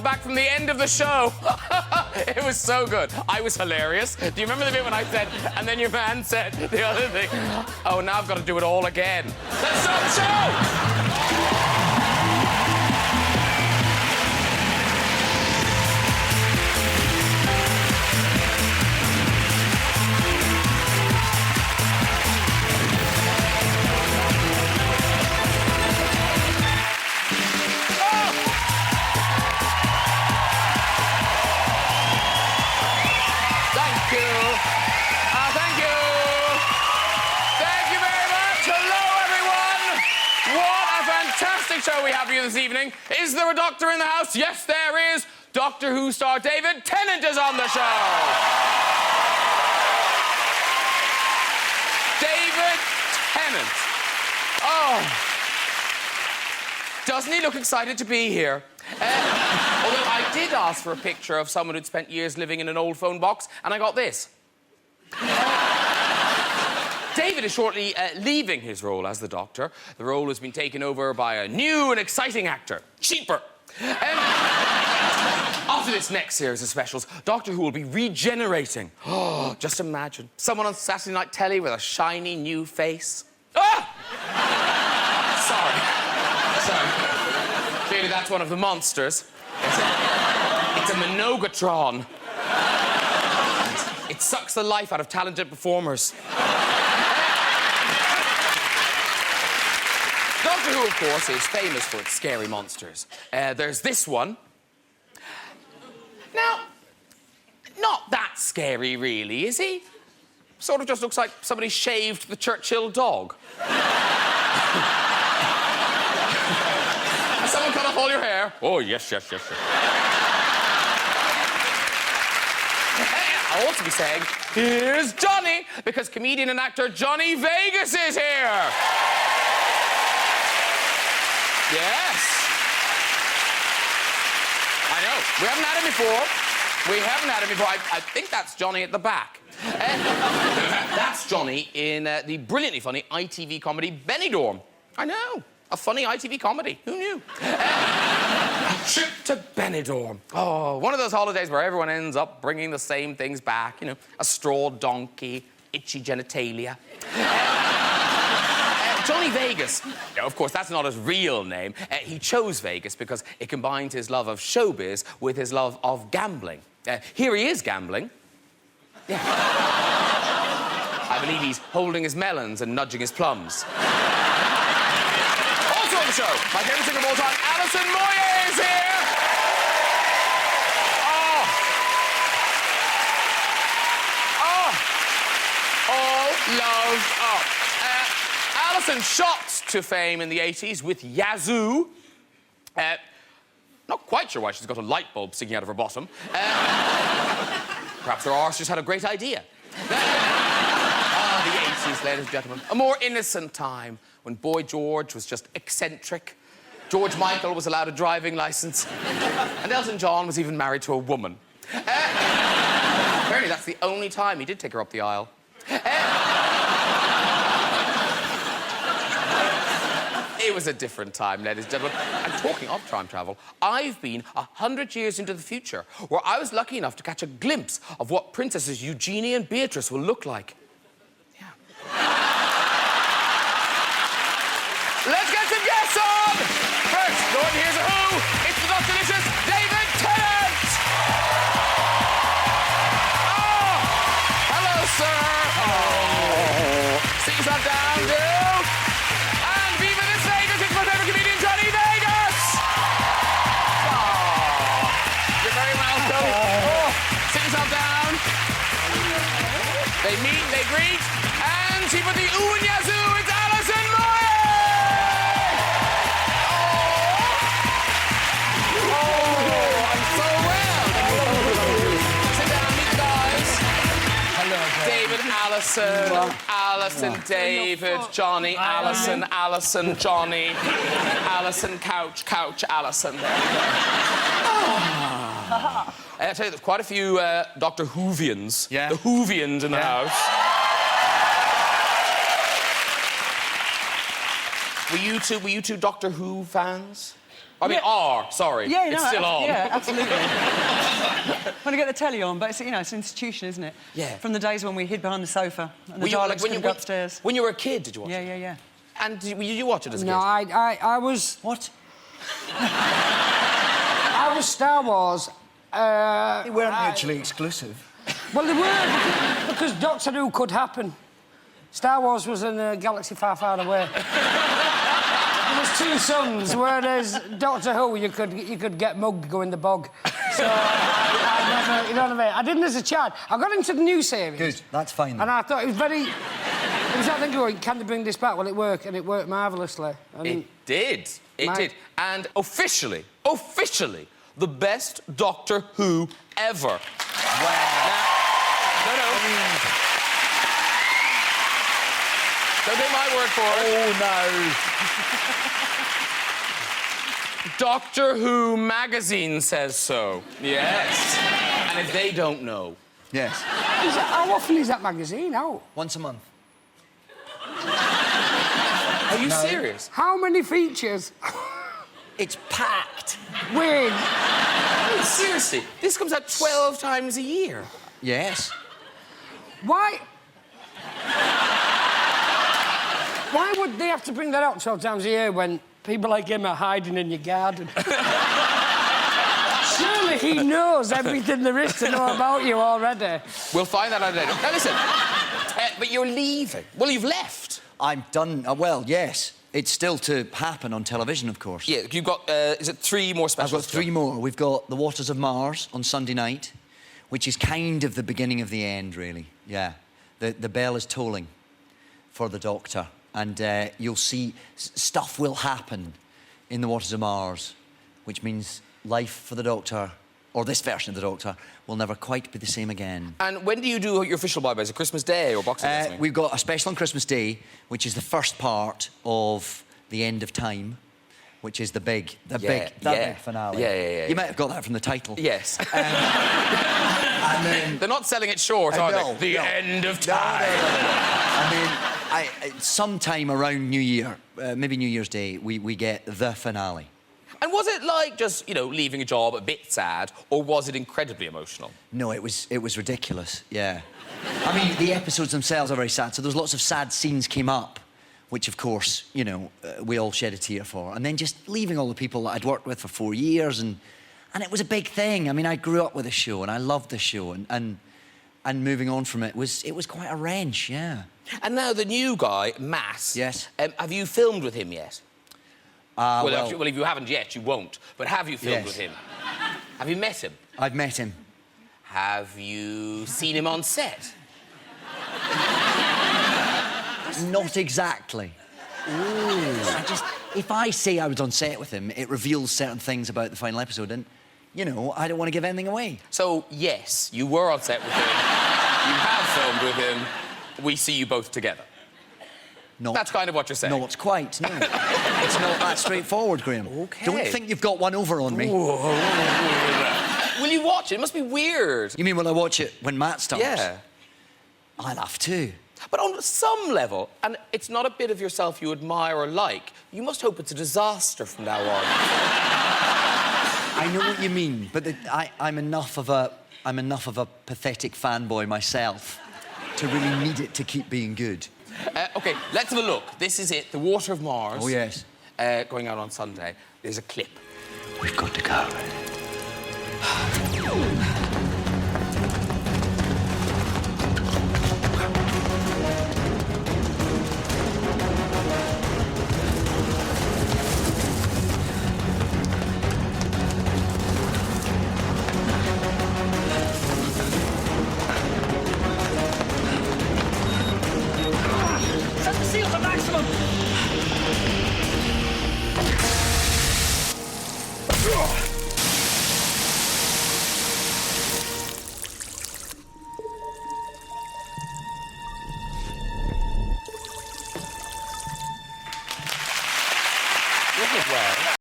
back from the end of the show. It was so good. I was hilarious. Do you remember the bit when I said, and then your man said the other thing? Oh, now I've got to do it all again. Let's start the show! Show we have for you this evening. Is there a doctor in the house? Yes, there is. Doctor Who star David Tennant is on the show. David Tennant. Oh. Doesn't he look excited to be here? Although I did ask for a picture of someone who'd spent years living in an old phone box, and I got this. David is shortly leaving his role as the Doctor. The role has been taken over by a new and exciting actor, cheaper. After this next series of specials, Doctor Who will be regenerating. Oh, just imagine someone on Saturday night telly with a shiny new face. Ah! Sorry. Clearly that's one of the monsters. It's a Monogatron. It sucks the life out of talented performers. Doctor Who, of course, is famous for its scary monsters. There's this one. Now, not that scary, really, is he? Sort of just looks like somebody shaved the Churchill dog. Has someone cut off all your hair? Oh, yes. I ought to be saying, here's Johnny, because comedian and actor Johnny Vegas is here. Yes. I know. We haven't had him before. I think that's Johnny at the back. That's Johnny in the brilliantly funny ITV comedy Benidorm. I know. A funny ITV comedy. Who knew? A trip to Benidorm. Oh, one of those holidays where everyone ends up bringing the same things back. You know, a straw donkey, itchy genitalia. Johnny Vegas. No, of course, that's not his real name. He chose Vegas because it combined his love of showbiz with his love of gambling. Here he is gambling. Yeah. I believe he's holding his melons and nudging his plums. Also on the show, my favourite singer of all time, Alison Moyet is here. All loved up. Alison shot to fame in the 80s with Yazoo. Not quite sure why she's got a light bulb sticking out of her bottom. Perhaps her arse just had a great idea. The 80s, ladies and gentlemen. A more innocent time when Boy George was just eccentric. George Michael was allowed a driving licence. And Elton John was even married to a woman. Apparently that's the only time he did take her up the aisle. It was a different time, ladies and gentlemen. And talking of time travel, I've been 100 years into the future, where I was lucky enough to catch a glimpse of what Princesses Eugenie and Beatrice will look like. Yeah. Let's get some guests on! First, Norton, here's a Who. It's the Dr. Delicious David Tennant! Oh! Hello, sir! Oh! Sit yourself down, dude! They meet, they greet, and she put the ooh and yazoo, it's Alison Moyet! Oh, I'm so well. Sit down, meet the guys. Hello, David, Alison, David, Johnny, Alison, Johnny, Alison, couch, Alison. I tell you, there's quite a few Doctor Whovians. Yeah. The Whovians in the house. Were you two Doctor Who fans? I mean, R, sorry. Yeah, it's still on. Yeah, absolutely. When I get the telly on, but it's, you know, it's an institution, isn't it? Yeah. From the days when we hid behind the sofa and the Daleks couldn't go upstairs. When you were a kid, did you watch it? Yeah. And did you watch it as a kid? No, I was... What? I was Star Wars. They weren't mutually exclusive. Well, they were, because Doctor Who could happen. Star Wars was in a galaxy far, far away. There was 2 suns, whereas Doctor Who, you could get mugged, go in the bog. So I never, you know what I mean? I didn't as a child. I got into the new series. Good, that's fine. And I thought it was very... It was that thing going, can they bring this back? Well, it worked, and it worked marvellously. And it did. It did. And officially, the best Doctor Who ever. Wow. Now, no. Don't take my word for it. Oh, no. Doctor Who magazine says so. Yes. And if they don't know... Yes. How often is that magazine out? Once a month. Are you serious? How many features? It's packed. With... Seriously, this comes out 12 times a year. Yes. Why would they have to bring that out 12 times a year when people like him are hiding in your garden? Surely he knows everything there is to know about you already. We'll find that out later. Now, listen, but you're leaving. Well, you've left. I'm done. Well, yes. It's still to happen on television, of course. Yeah, you've got, is it 3 more specials? I've got 3 more. We've got The Waters of Mars on Sunday night, which is kind of the beginning of the end, really. Yeah. The bell is tolling for the Doctor, and you'll see stuff will happen in The Waters of Mars, which means life for the Doctor, or this version of the Doctor, will never quite be the same again. And when do you do your official bye-bye? Is it Christmas Day or Boxing Day? We've got a special on Christmas Day, which is the first part of The End of Time, which is the big finale. Yeah. You might have got that from the title. Yes. And then... They're not selling it short, are no, they? The End of Time. I mean, sometime around New Year, maybe New Year's Day, we get the finale. And was it like just, you know, leaving a job a bit sad, or was it incredibly emotional? No, it was ridiculous, yeah. I mean, the episodes themselves are very sad, so there's lots of sad scenes came up, which, of course, you know, we all shed a tear for. And then just leaving all the people that I'd worked with for 4 years, and it was a big thing. I mean, I grew up with the show, and I loved the show, and moving on from it was quite a wrench, yeah. And now the new guy, Matt... Yes? Have you filmed with him yet? Well, if you haven't yet, you won't. But have you filmed with him? Have you met him? I've met him. Have you seen him on set? Not exactly. If I say I was on set with him, it reveals certain things about the final episode, and, you know, I don't want to give anything away. So, yes, you were on set with him. You have filmed with him. We see you both together. That's kind of what you're saying. Not quite, no. It's not that straightforward, Graham. OK. Don't think you've got one over on me. Will you watch it? It must be weird. You mean will I watch it when Matt starts? Yeah. I'll have to. But on some level, and it's not a bit of yourself you admire or like, you must hope it's a disaster from now on. I know what you mean, but I'm enough of a pathetic fanboy myself to really need it to keep being good. OK, let's have a look. This is it, The Water of Mars. Oh, yes. Going out on Sunday. There's a clip. We've got to go.